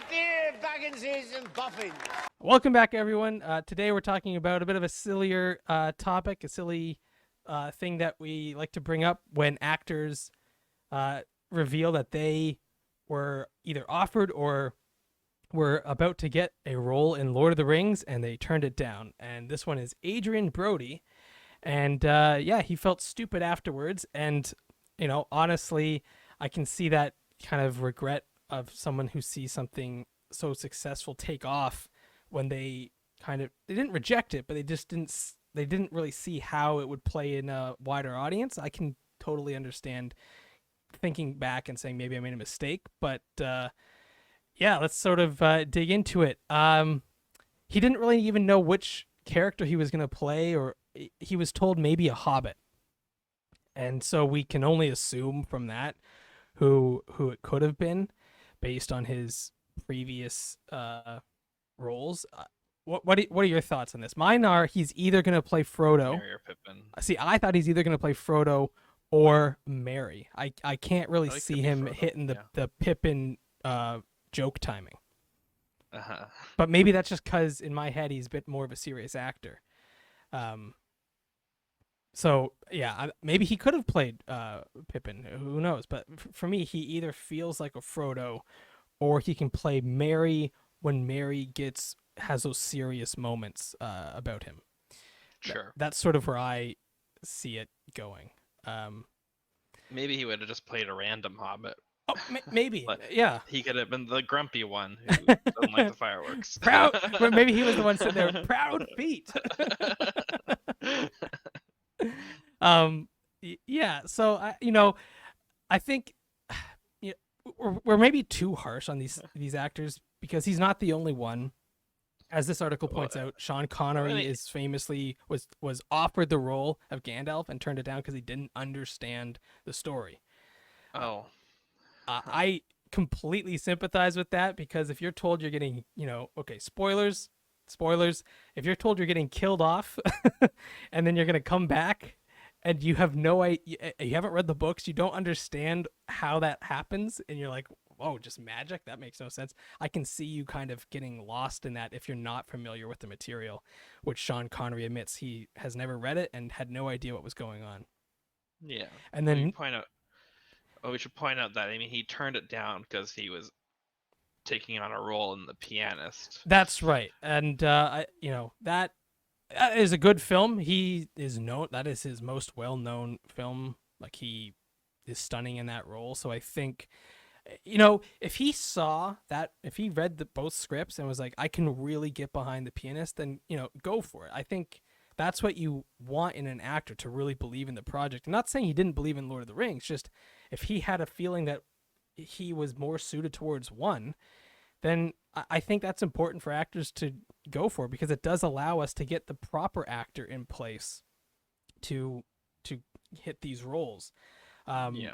dear Bagginses and Boffins. Welcome back, everyone. Today we're talking about a bit of a sillier topic, a silly thing that we like to bring up when actors reveal that they were either offered or were about to get a role in Lord of the Rings and they turned it down. And this one is Adrian Brody. And he felt stupid afterwards. And, honestly, I can see that kind of regret of someone who sees something so successful take off when they didn't reject it, but they didn't really see how it would play in a wider audience. I can totally understand thinking back and saying maybe I made a mistake, but let's sort of dig into it. He didn't really even know which character he was going to play, or he was told maybe a hobbit. And so we can only assume from that who it could have been based on his previous roles. What are your thoughts on this? Mine are he's either going to play Frodo. Merry or Pippin. See, I thought he's either going to play Frodo or Merry. I can't really see him hitting the Pippin joke timing. Uh-huh. But maybe that's just because in my head he's a bit more of a serious actor. Maybe he could have played Pippin. Who knows? But for me, he either feels like a Frodo, or he can play Merry when Merry has those serious moments about him. Sure. That's sort of where I see it going. Maybe he would have just played a random hobbit. Oh, maybe. Yeah. He could have been the grumpy one who doesn't like the fireworks. Proud. Maybe he was the one sitting there, proud feet. So I think we're maybe too harsh on these actors because he's not the only one. As this article points out, Sean Connery is famously was offered the role of Gandalf and turned it down because he didn't understand the story. Oh. I completely sympathize with that, because if you're told you're getting, spoilers, if you're told you're getting killed off and then you're going to come back and you have no idea, you haven't read the books, you don't understand how that happens, and you're like, oh, just magic? That makes no sense. I can see you kind of getting lost in that if you're not familiar with the material, which Sean Connery admits he has never read it and had no idea what was going on. Yeah. And then we should point out that he turned it down because he was taking on a role in The Pianist. That's right. And that is a good film. That is his most well-known film. Like, he is stunning in that role. So I think, if he saw that, if he read both scripts and was like, I can really get behind The Pianist, then, go for it. I think that's what you want in an actor, to really believe in the project. I'm not saying he didn't believe in Lord of the Rings, just if he had a feeling that he was more suited towards one, then I think that's important for actors to go for, because it does allow us to get the proper actor in place to hit these roles. Maybe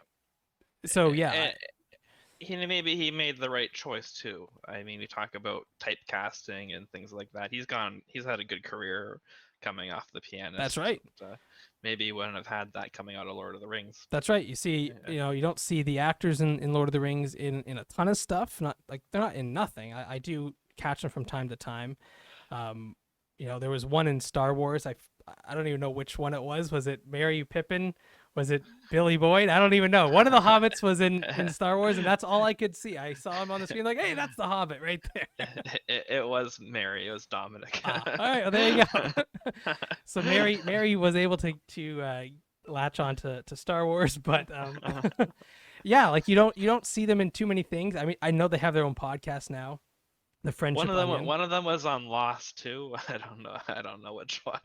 he made the right choice too. We talk about typecasting and things like that. He's had a good career coming off The Pianist. That's right. Maybe he wouldn't have had that coming out of Lord of the Rings. That's right. You see, you don't see the actors in Lord of the Rings in a ton of stuff. Not like they're not in nothing. I do catch them from time to time. There was one in Star Wars. I don't even know which one it was. Was it Merry Pippin? Was it Billy Boyd? I don't even know. One of the hobbits was in Star Wars, and that's all I could see. I saw him on the screen like, hey, that's the hobbit right there. It was Merry. It was Dominic. All right, well, there you go. So Merry was able to latch on to Star Wars, but you don't see them in too many things. I know they have their own podcast now. The Friendship Onion. One of them was on Lost too. I don't know which one.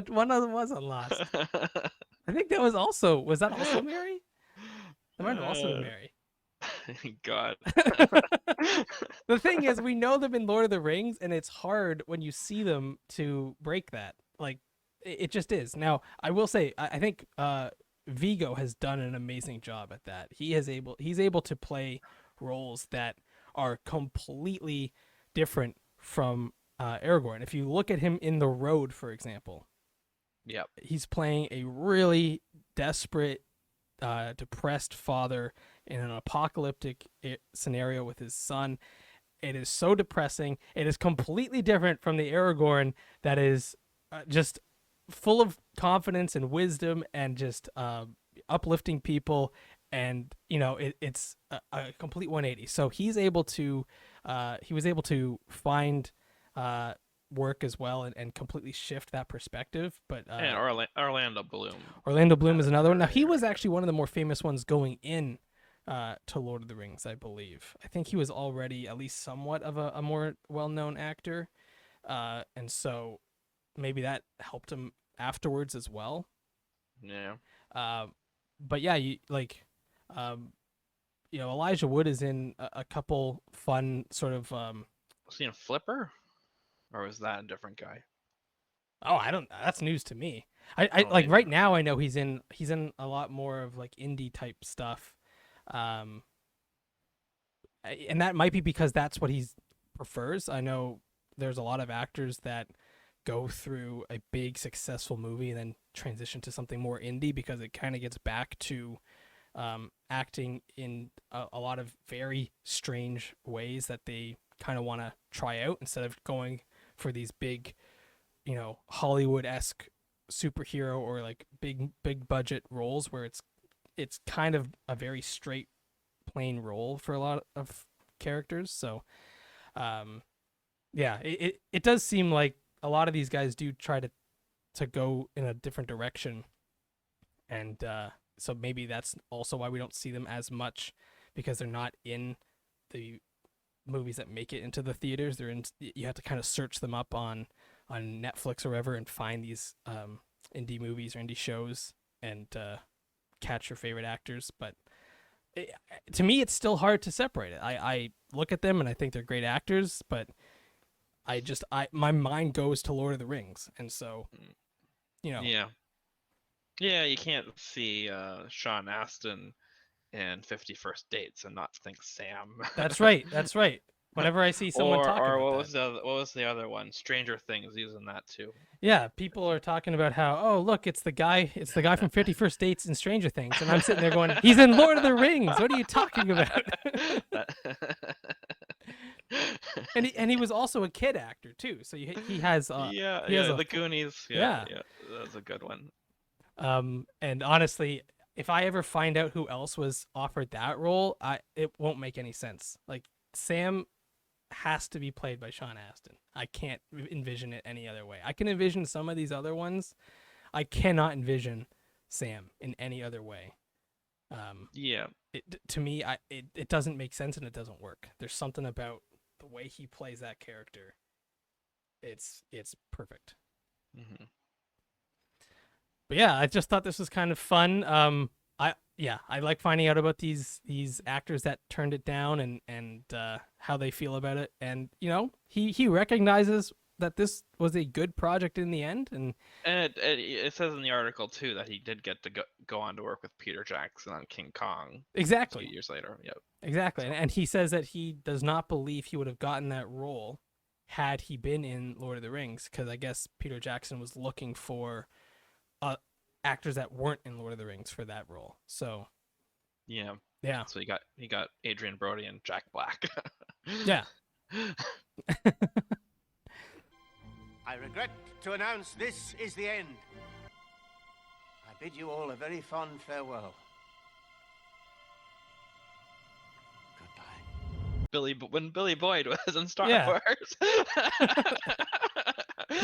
One of them was on Lost. I think that was also Mary? That might have also been Mary. God. The thing is, we know them in Lord of the Rings, and it's hard when you see them to break that. Like, it just is. Now, I will say, I think Vigo has done an amazing job at that. He's able to play roles that are completely different from Aragorn. If you look at him in The Road, for example, yep, he's playing a really desperate depressed father in an apocalyptic scenario with his son. It is so depressing. It is completely different from the Aragorn that is just full of confidence and wisdom and just uplifting people. And it's a complete 180. So he was able to find work as well and completely shift that perspective. But and Orlando Bloom. Orlando Bloom is another one. Now he was actually one of the more famous ones going in to Lord of the Rings, I believe. I think he was already at least somewhat of a more well-known actor, and so maybe that helped him afterwards as well. Yeah. But yeah, Elijah Wood is in a couple fun sort of. Was he in Flipper, or was that a different guy? Oh, I don't. That's news to me. I like right now. I know he's in a lot more of like indie type stuff. And that might be because that's what he prefers. I know there's a lot of actors that go through a big successful movie and then transition to something more indie because it kind of gets back to acting in a lot of very strange ways that they kind of want to try out instead of going for these big, Hollywood-esque superhero or like big budget roles where it's kind of a very straight, plain role for a lot of characters. So, it does seem like a lot of these guys do try to go in a different direction, and so maybe that's also why we don't see them as much because they're not in the movies that make it into the theaters. They're in. You have to kind of search them up on Netflix or wherever and find these indie movies or indie shows and catch your favorite actors. But to me, it's still hard to separate it. I look at them and I think they're great actors, but my mind goes to Lord of the Rings, and so Yeah, you can't see Sean Astin in 50 First Dates and not think Sam. That's right. Whenever I see someone talking about what was the other one? Stranger Things using that too. Yeah, people are talking about how, oh look, it's the guy from 50 First Dates and Stranger Things, and I'm sitting there going, he's in Lord of the Rings. What are you talking about? and he was also a kid actor too, so he has the Goonies. Yeah, that was a good one. And honestly, if I ever find out who else was offered that role, it won't make any sense. Like Sam has to be played by Sean Astin. I can't envision it any other way. I can envision some of these other ones. I cannot envision Sam in any other way. To me, it doesn't make sense and it doesn't work. There's something about the way he plays that character. It's perfect. Mm-hmm. But yeah, I just thought this was kind of fun. I like finding out about these actors that turned it down and how they feel about it. And he recognizes that this was a good project in the end. And it says in the article too that he did get to go on to work with Peter Jackson on King Kong. Exactly. 2 years later. Yep. Exactly. So. And he says that he does not believe he would have gotten that role had he been in Lord of the Rings, because I guess Peter Jackson was looking for actors that weren't in Lord of the Rings for that role. So yeah. So he got Adrian Brody and Jack Black. Yeah. I regret to announce this is the end. I bid you all a very fond farewell. Goodbye. When Billy Boyd was in Star Wars.